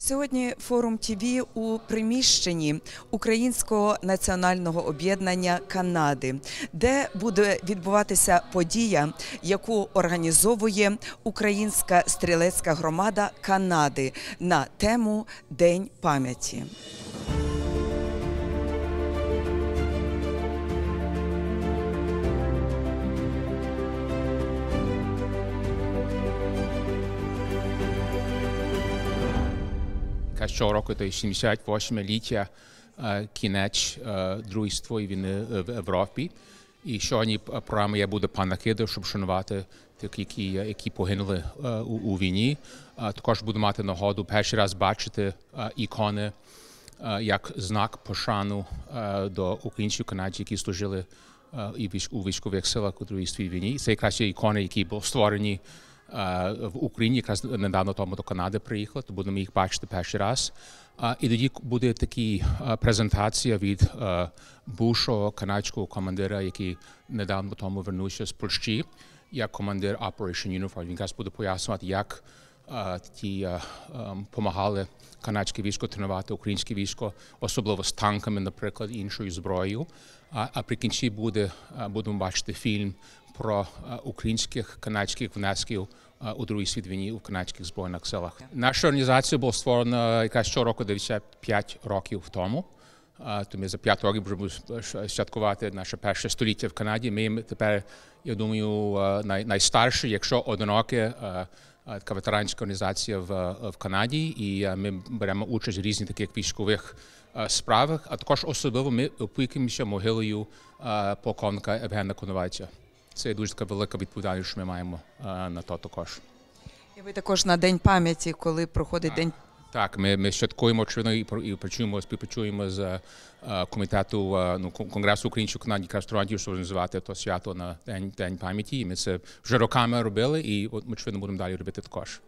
Сьогодні форум ТВ у приміщенні Українського національного об'єднання Канади, де буде відбуватися подія, яку організовує Українська стрілецька громада Канади на тему День пам'яті. Щороку то 78-ліття кінець Другої світової війни в Європі. І сьогодні програма буде панахида, щоб шанувати тих, які погинули у війні. Також буду мати нагоду перший раз бачити ікони як знак пошану до українців канадців, які служили у військових силах у Другій світовій війні. Це якраз є ікони, які були створені в Україні, якраз недавно тому до Канади приїхали, то будемо їх бачити перший раз. І тоді буде така презентація від бувшого канадського командира, який недавно тому вернувся з Польщі, як командир Operation Unified. Він якраз буде пояснювати, як ті допомагали канадське військо тренувати українське військо, особливо з танками, наприклад, і іншою зброєю. А при кінці будемо бачити фільм про українських канадських внесків у Другій світовій війні у канадських збройних силах. Наша організація була створена якраз щороку 95 років тому. То ми за 5 років будемо святкувати наше перше століття в Канаді. Ми тепер, я думаю, найстарша, якщо одинока, така ветеранська організація в Канаді. І ми беремо участь в різних таких військових справах, а також особливо ми опікуємося могилою полковника Євгена Коновальця. Це дуже така велика відповідальність, що ми маємо на то також. І ви також на День пам'яті, коли проходить День? Так, ми святкуємо, очевидно, і співпрацюємо з комітету Конгресу українців в Канаді, якраз щоб організувати то свято на День пам'яті. І ми це вже роками робили і, очевидно, будемо далі робити також.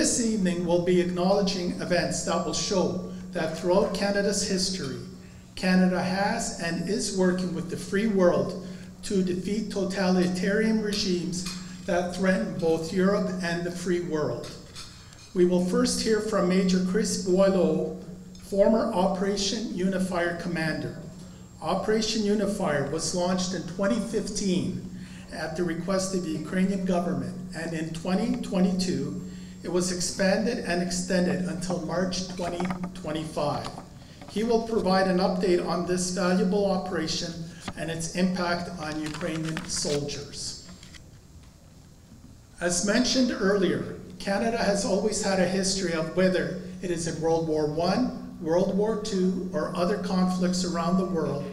This evening we'll be acknowledging events that will show that throughout Canada's history, Canada has and is working with the free world to defeat totalitarian regimes that threaten both Europe and the free world. We will first hear from Major Chris Boileau, former Operation Unifier commander. Operation Unifier was launched in 2015 at the request of the Ukrainian government, and in 2022 it was expanded and extended until March 2025. He will provide an update on this valuable operation and its impact on Ukrainian soldiers. As mentioned earlier, Canada has always had a history of, whether it is in World War I, World War II, or other conflicts around the world,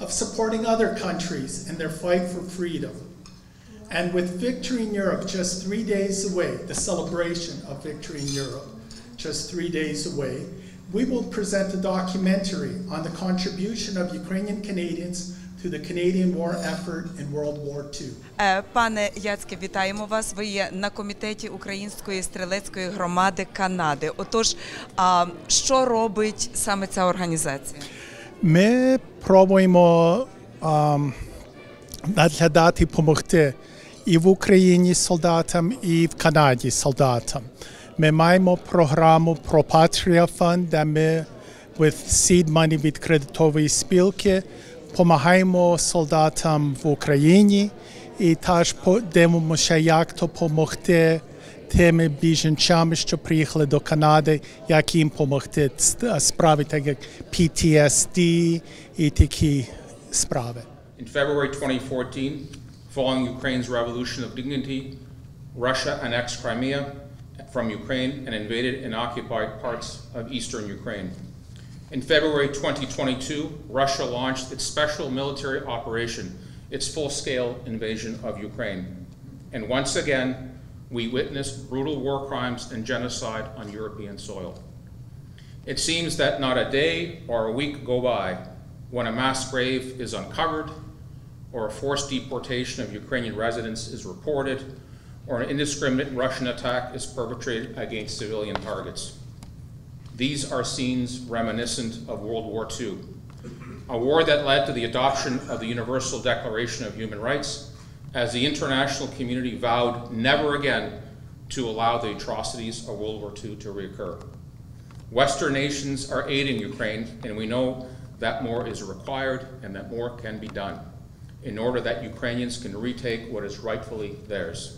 of supporting other countries in their fight for freedom. And with Victory in Europe just 3 days away, the celebration of Victory in Europe just 3 days away, we will present a documentary on the contribution of Ukrainian Canadians to the Canadian war effort in World War II. Пане Яцьке, вітаємо вас. Ви є на комітеті Української стрілецької громади Канади. Отож, що робить саме ця організація? Ми пробуємо наглядати, допомогти і в Україні солдатам, і в Канаді солдатам. Ми маємо програму про Patria Fund, де ми with seed money від кредитової спілки допомагаємо солдатам в Україні і теж дивимося, як допомогти тими біженцям, що приїхали до Канади, як їм допомогти справи, так як PTSD і такі справи. In February 2014, following Ukraine's revolution of dignity, Russia annexed Crimea from Ukraine and invaded and occupied parts of eastern Ukraine. In February 2022, Russia launched its special military operation, its full-scale invasion of Ukraine. And once again, we witnessed brutal war crimes and genocide on European soil. It seems that not a day or a week go by when a mass grave is uncovered, or a forced deportation of Ukrainian residents is reported, or an indiscriminate Russian attack is perpetrated against civilian targets. These are scenes reminiscent of World War II, a war that led to the adoption of the Universal Declaration of Human Rights, as the international community vowed never again to allow the atrocities of World War II to reoccur. Western nations are aiding Ukraine, and we know that more is required and that more can be done in order that Ukrainians can retake what is rightfully theirs.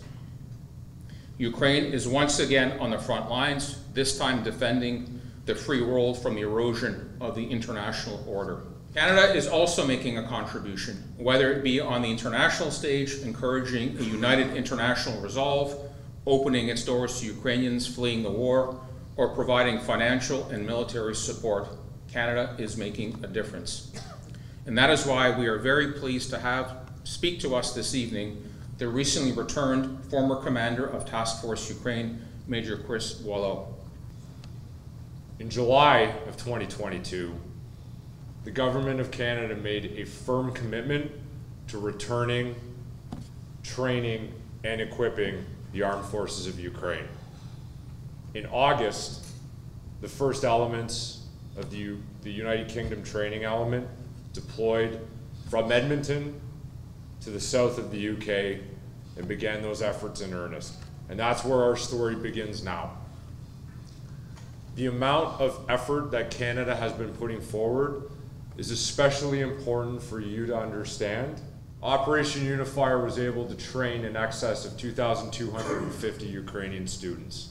Ukraine is once again on the front lines, this time defending the free world from the erosion of the international order. Canada is also making a contribution, whether it be on the international stage, encouraging a united international resolve, opening its doors to Ukrainians fleeing the war, or providing financial and military support. Canada is making a difference. And that is why we are very pleased to have speak to us this evening the recently returned former commander of Task Force Ukraine, Major Chris Boileau. In July of 2022, the Government of Canada made a firm commitment to returning, training, and equipping the armed forces of Ukraine. In August, the first elements of the United Kingdom training element deployed from Edmonton to the south of the UK and began those efforts in earnest. And that's where our story begins now. The amount of effort that Canada has been putting forward is especially important for you to understand. Operation Unifier was able to train in excess of 2,250 Ukrainian students.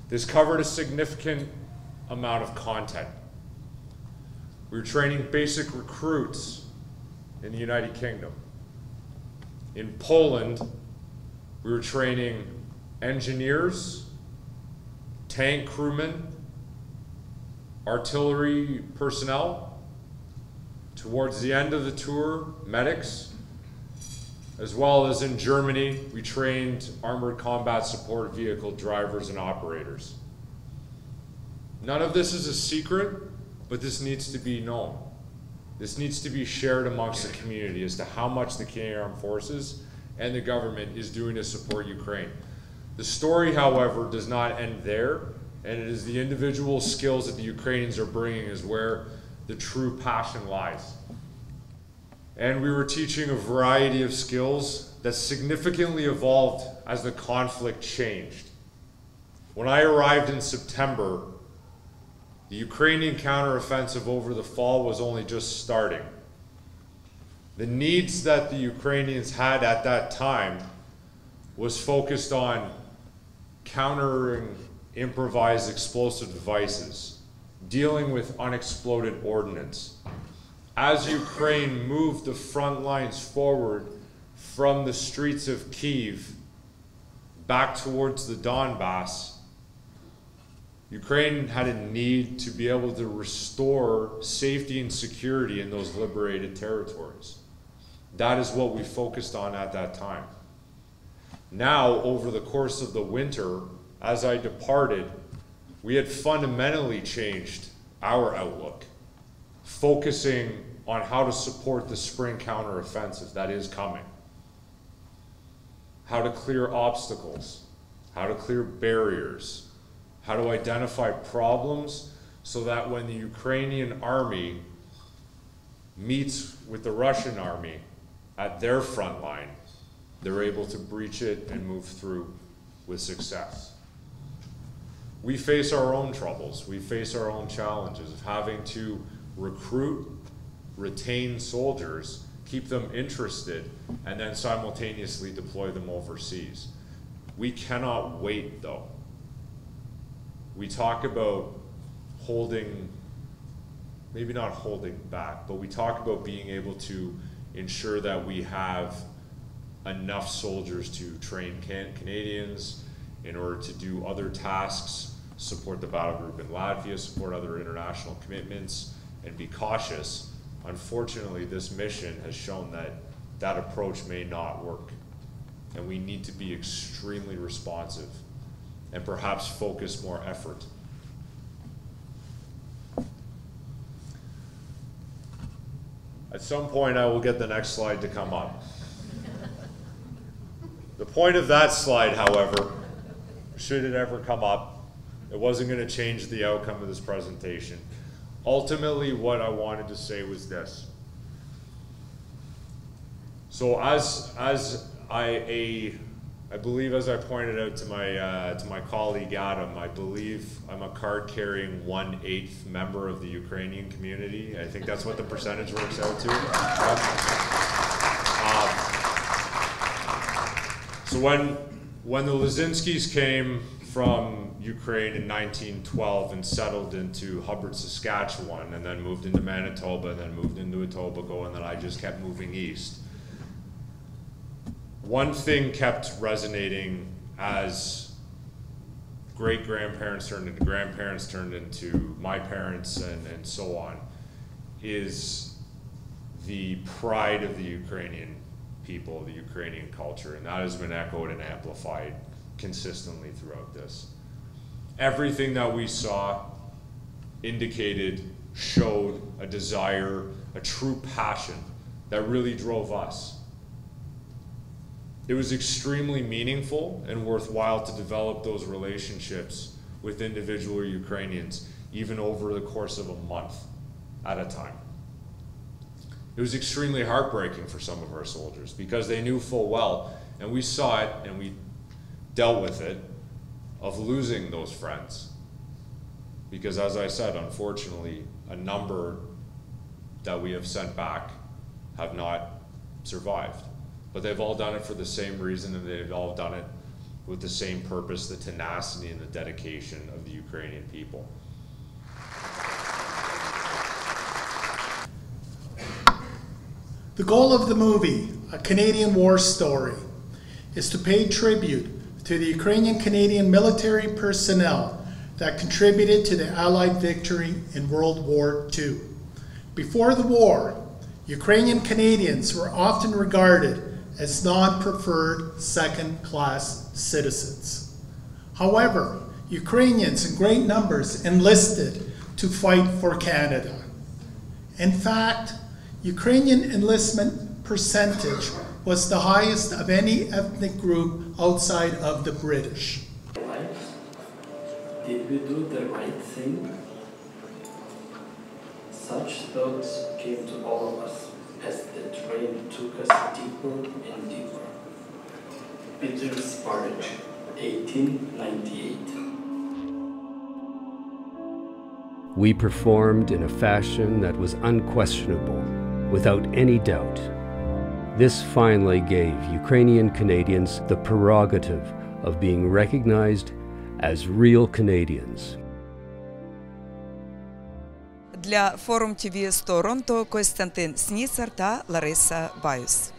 This covered a significant amount of content. We were training basic recruits in the United Kingdom. In Poland, we were training engineers, tank crewmen, artillery personnel. Towards the end of the tour, medics, as well as in Germany, we trained armored combat support vehicle drivers and operators. None of this is a secret, but this needs to be known. This needs to be shared amongst the community as to how much the Canadian Armed Forces and the government is doing to support Ukraine. The story, however, does not end there, and it is the individual skills that the Ukrainians are bringing is where the true passion lies. And we were teaching a variety of skills that significantly evolved as the conflict changed. When I arrived in September, the Ukrainian counteroffensive over the fall was only just starting. The needs that the Ukrainians had at that time was focused on countering improvised explosive devices, dealing with unexploded ordnance. As Ukraine moved the front lines forward from the streets of Kyiv back towards the Donbass, Ukraine had a need to be able to restore safety and security in those liberated territories. That is what we focused on at that time. Now, over the course of the winter, as I departed, we had fundamentally changed our outlook, focusing on how to support the spring counteroffensive that is coming, how to clear obstacles, how to clear barriers, how to identify problems so that when the Ukrainian army meets with the Russian army at their front line, they're able to breach it and move through with success. We face our own troubles. We face our own challenges of having to recruit, retain soldiers, keep them interested, and then simultaneously deploy them overseas. We cannot wait, though. We talk about holding, maybe not holding back, but we talk about being able to ensure that we have enough soldiers to train Canadians in order to do other tasks, support the battle group in Latvia, support other international commitments, and be cautious. Unfortunately, this mission has shown that that approach may not work, and we need to be extremely responsive and perhaps focus more effort. At some point, I will get the next slide to come up. The point of that slide, however, should it ever come up, it wasn't going to change the outcome of this presentation. Ultimately, what I wanted to say was this. So I believe, as I pointed out to my colleague Adam, I believe I'm a card-carrying 1/8 member of the Ukrainian community. I think that's what the percentage works out to. So when the Lazinskis came from Ukraine in 1912 and settled into Hubbard, Saskatchewan, and then moved into Manitoba, and then moved into Etobicoke, and then I just kept moving east. One thing kept resonating as great-grandparents turned into grandparents, turned into my parents, and so on, is the pride of the Ukrainian people, the Ukrainian culture, and that has been echoed and amplified consistently throughout this. Everything that we saw indicated, showed a desire, a true passion that really drove us. It was extremely meaningful and worthwhile to develop those relationships with individual Ukrainians, even over the course of a month at a time. It was extremely heartbreaking for some of our soldiers because they knew full well, and we saw it and we dealt with it, of losing those friends. Because as I said, unfortunately, a number that we have sent back have not survived. But they've all done it for the same reason, and they've all done it with the same purpose, the tenacity and the dedication of the Ukrainian people. The goal of the movie, A Canadian War Story, is to pay tribute to the Ukrainian-Canadian military personnel that contributed to the Allied victory in World War II. Before the war, Ukrainian Canadians were often regarded as non-preferred second-class citizens. However, Ukrainians in great numbers enlisted to fight for Canada. In fact, Ukrainian enlistment percentage was the highest of any ethnic group outside of the British. Did we do the right thing? Such thoughts came to all of us as the train took us deeper and deeper. Peter's Barrage, 1898. We performed in a fashion that was unquestionable, without any doubt. This finally gave Ukrainian Canadians the prerogative of being recognized as real Canadians. Для Форум ТВ з Торонто Костянтин Сніцар та Лариса Баюс.